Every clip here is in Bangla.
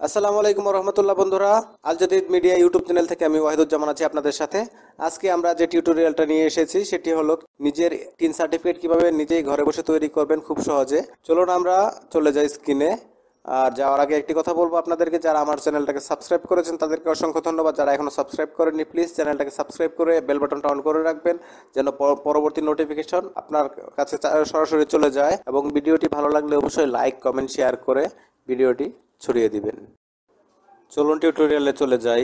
আসসালামু আলাইকুম রহমতুল্লাহ বন্ধুরা, আল জাদিদ মিডিয়া ইউটিউব চ্যানেল থেকে আমি ওয়াহিদুজ্জামান আছি আপনাদের সাথে। আজকে আমরা যে টিউটোরিয়ালটা নিয়ে এসেছি সেটি হলো নিজের টিন সার্টিফিকেট কিভাবে নিজেই ঘরে বসে তৈরি করবেন খুব সহজে। চলুন আমরা চলে যাই স্ক্রিনে। আর যাওয়ার আগে একটি কথা বলবো আপনাদেরকে, যারা আমার চ্যানেলটাকে সাবস্ক্রাইব করেছেন তাদেরকে অসংখ্য ধন্যবাদ। যারা এখনো সাবস্ক্রাইব করেননি প্লিজ চ্যানেলটাকে সাবস্ক্রাইব করে বেল বাটনটা অন করে রাখবেন, যেন পরবর্তী নোটিফিকেশন আপনার কাছে সরাসরি চলে যায়। এবং ভিডিওটি ভালো লাগলে অবশ্যই লাইক কমেন্ট শেয়ার করে ভিডিওটি ছড়িয়ে দিবেন। চলুন টিউটোরিয়ালে চলে যাই।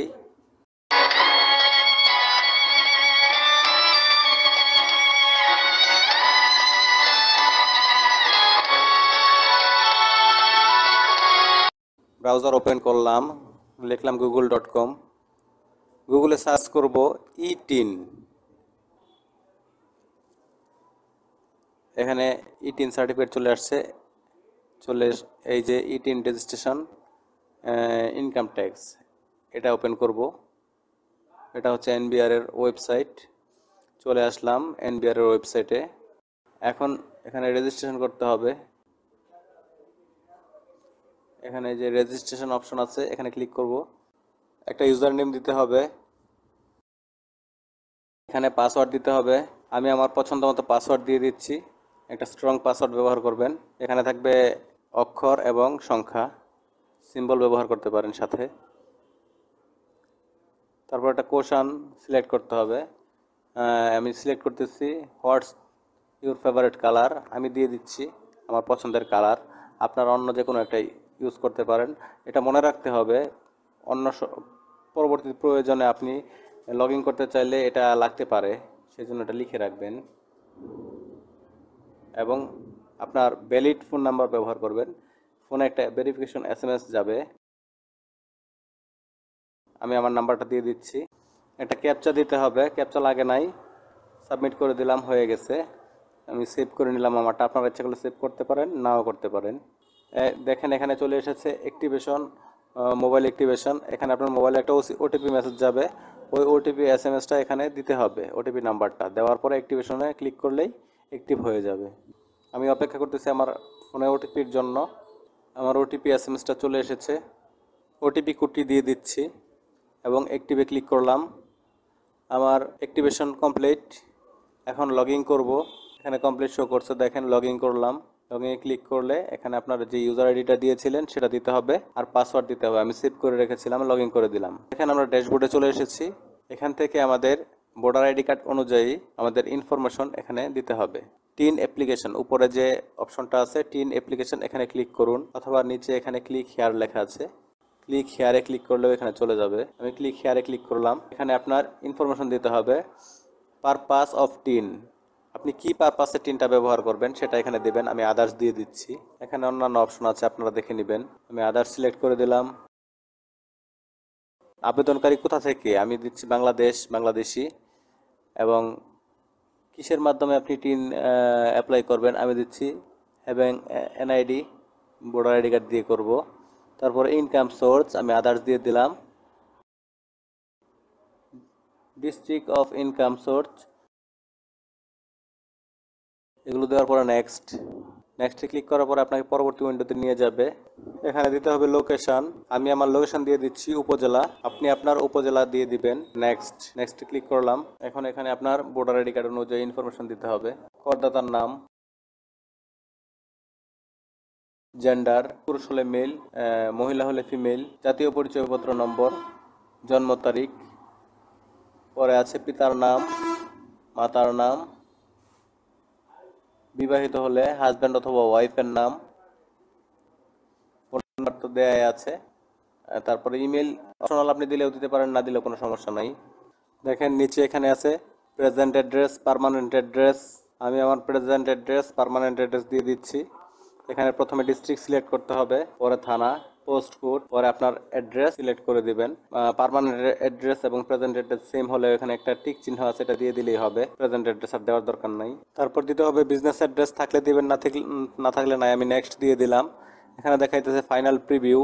ব্রাউজার ওপেন করলাম, লিখলাম google.com। গুগলে সার্চ করব etin। এখানে etin সার্টিফিকেট চলে আসছে। এই যে etin রেজিস্ট্রেশন ইনকাম ট্যাক্স, এটা ওপেন করব। এটা হচ্ছে এনবিআর এর ওয়েবসাইট। চলে আসলাম এনবিআর এর ওয়েবসাইটে। এখন এখানে রেজিস্ট্রেশন করতে হবে। এখানে যে রেজিস্ট্রেশন অপশন আছে এখানে ক্লিক করব। একটা ইউজার নেম দিতে হবে, এখানে পাসওয়ার্ড দিতে হবে। আমি আমার পছন্দ মতো পাসওয়ার্ড দিয়ে দিচ্ছি। একটা স্ট্রং পাসওয়ার্ড ব্যবহার করবেন। এখানে থাকবে অক্ষর এবং সংখ্যা, সিম্বল ব্যবহার করতে পারেন সাথে। তারপর একটা কোশ্চেন সিলেক্ট করতে হবে। আমি সিলেক্ট করতেছি হোয়াটস ইউর ফেভারিট কালার। আমি দিয়ে দিচ্ছি আমার পছন্দের কালার। আপনারা অন্য যে কোনো একটা ইউজ করতে পারেন। এটা মনে রাখতে হবে, পরবর্তী প্রয়োজনে আপনি লগ ইন করতে চাইলে এটা লাগতে পারে, সেই জন্য এটা লিখে রাখবেন। এবং আপনার ভ্যালিড ফোন নাম্বার ব্যবহার করবেন। ফোনে একটা ভেরিফিকেশন SMS যাবে। আমি আমার নাম্বারটা দিয়ে দিচ্ছি। একটা ক্যাপচা দিতে হবে, ক্যাপচা লাগে নাই, সাবমিট করে দিলাম, হয়ে গেছে। আমি সেভ করে নিলাম আমারটা। আপনারা ইচ্ছা করলে সেভ করতে পারেন, নাও করতে পারেন। দেখেন এখানে চলে এসেছে অ্যাক্টিভেশন, মোবাইল অ্যাক্টিভেশন। এখানে আপনার মোবাইলে একটা ওটিপি মেসেজ যাবে, ওই ওটিপি SMSটা এখানে দিতে হবে। ওটিপি নাম্বারটা দেওয়ার পরে অ্যাক্টিভেশনে ক্লিক করলেই অ্যাক্টিভ হয়ে যাবে। আমি অপেক্ষা করতেছি আমার ফোনে ওটিপির জন্য। আমার ওটিপি SMSটা চলে এসেছে। ওটিপি কোডটি দিয়ে দিচ্ছি এবং অ্যাক্টিভে ক্লিক করলাম। আমার অ্যাক্টিভেশন কমপ্লিট। এখন লগ ইন করবো। এখানে কমপ্লিট শো করছে, দেখেন লগ ইন করলাম। লগ ইনে ক্লিক করলে এখানে আপনার যে ইউজার আইডিটা দিয়েছিলেন সেটা দিতে হবে, আর পাসওয়ার্ড দিতে হবে। আমি সেভ করে রেখেছিলাম, লগ ইন করে দিলাম। এখানে আমরা ড্যাশবোর্ডে চলে এসেছি। এখান থেকে আমাদের ভোটার আইডি কার্ড অনুযায়ী আমাদের ইনফরমেশন এখানে দিতে হবে। টিন অ্যাপ্লিকেশন, উপরে যে অপশনটা আছে টিন অ্যাপ্লিকেশন, এখানে ক্লিক করুন, অথবা নিচে এখানে ক্লিক হেয়ার লেখা আছে, ক্লিক হেয়ারে ক্লিক করলেও এখানে চলে যাবে। আমি ক্লিক হেয়ারে ক্লিক করলাম। এখানে আপনার ইনফরমেশন দিতে হবে, পারপাস অফ টিন। আপনি কি পারপাসে টিনটা ব্যবহার করবেন সেটা এখানে দেবেন। আমি আদার্স দিয়ে দিচ্ছি। এখানে অন্যান্য অপশন আছে, আপনারা দেখে নেবেন। আমি আদার্স সিলেক্ট করে দিলাম। আবেদনকারী কোথা থেকে, আমি দিচ্ছি বাংলাদেশ, বাংলাদেশি। এবং কিসের মাধ্যমে আপনি টিন অ্যাপ্লাই করবেন, আমি দিচ্ছি এবং NID, ভোটার আইডি কার্ড দিয়ে করব। তারপরে ইনকাম সোর্স আমি আদার্স দিয়ে দিলাম। ডিস্ট্রিক্ট অফ ইনকাম সোর্স, এগুলো দেওয়ার পরে নেক্সটে ক্লিক করার পরে আপনাকে পরবর্তী উইন্ডোতে নিয়ে যাবে। এখানে দিতে হবে লোকেশন। আমি আমার লোকেশন দিয়ে দিচ্ছি উপজেলা, আপনি আপনার উপজেলা দিয়ে দিবেন। নেক্সটে ক্লিক করলাম। এখন এখানে আপনার ভোটার আইডি কার্ড অনুযায়ী ইনফরমেশন দিতে হবে। করদাতার নাম, জেন্ডার, পুরুষ হলে মেল, মহিলা হলে ফিমেল, জাতীয় পরিচয়পত্র নম্বর, জন্ম তারিখ। পরে আছে পিতার নাম, মাতার নাম, বিবাহিত হলে হাজব্যান্ড অথবা ওয়াইফের নাম, ফোন নাম্বার তো দেয়াই আছে। তারপরে ইমেল অপশনাল, আপনি দিলেও দিতে পারেন, না দিলেও কোনো সমস্যা নাই। দেখেন নিচে এখানে আছে প্রেজেন্ট অ্যাড্রেস, পার্মানেন্ট অ্যাড্রেস। আমি আমার প্রেজেন্ট অ্যাড্রেস, পার্মানেন্ট অ্যাড্রেস দিয়ে দিচ্ছি। এখানে প্রথমে ডিস্ট্রিক্ট সিলেক্ট করতে হবে, পরে থানা, পোস্ট কোড, পরে আপনার অ্যাড্রেস সিলেক্ট করে দিবেন। পার্মানেন্ট অ্যাড্রেস এবং প্রেজেন্ট অ্যাড্রেস সেম হলে এখানে একটা টিক চিহ্ন আছে, এটা দিয়ে দিলেই হবে। প্রেজেন্ট অ্যাড্রেস আর দেওয়ার দরকার নাই। তারপর দিতে হবে বিজনেস অ্যাড্রেস, থাকলে দিবেন, না থাকলে নাই। আমি নেক্সট দিয়ে দিলাম। এখানে দেখাইতেছে ফাইনাল প্রিভিউ।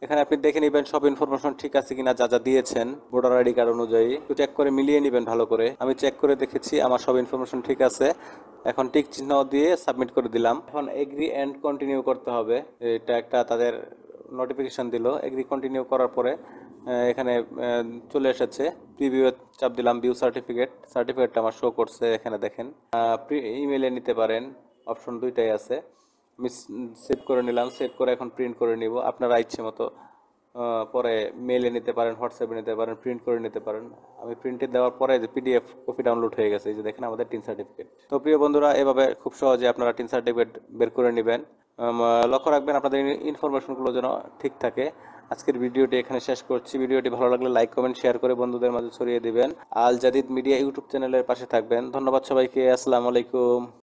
এখানে আপনি দেখে নেবেন সব ইনফরমেশন ঠিক আছে কিনা, যা যা দিয়েছেন ভোটার আইডি কার্ড অনুযায়ী। একটু চেক করে মিলিয়ে নেবেন ভালো করে। আমি চেক করে দেখেছি আমার সব ইনফরমেশন ঠিক আছে। এখন টিক চিহ্ন দিয়ে সাবমিট করে দিলাম। এখন এগ্রি এন্ড কন্টিনিউ করতে হবে। এটা একটা তাদের নোটিফিকেশান দিল। এগ্রি কন্টিনিউ করার পরে এখানে চলে এসেছে প্রিভিউ চাপ দিলাম, ভিউ সার্টিফিকেটটা আমার শো করছে। এখানে দেখেন ইমেলে নিতে পারেন, অপশন দুইটাই আছে। আমি সেভ করে নিলাম, সেভ করে এখন প্রিন্ট করে নিব। আপনারা ইচ্ছে মতো পরে মেইলে নিতে পারেন, হোয়াটসঅ্যাপে নিতে পারেন, প্রিন্ট করে নিতে পারেন। আমি প্রিন্টে দেওয়ার পরে যে পিডিএফ কপি ডাউনলোড হয়ে গেছে, এই যে দেখেন আমাদের টিন সার্টিফিকেট। তো প্রিয় বন্ধুরা, এভাবে খুব সহজে আপনারা টিন সার্টিফিকেট বের করে নেবেন। লক্ষ্য রাখবেন আপনাদের ইনফরমেশনগুলো যেন ঠিক থাকে। আজকের ভিডিওটি এখানে শেষ করছি। ভিডিওটি ভালো লাগলে লাইক, কমেন্ট, শেয়ার করে বন্ধুদের মাঝে ছড়িয়ে দিবেন। আল জাদিদ মিডিয়া ইউটিউব চ্যানেলের পাশে থাকবেন। ধন্যবাদ সবাইকে। আসসালামু আলাইকুম।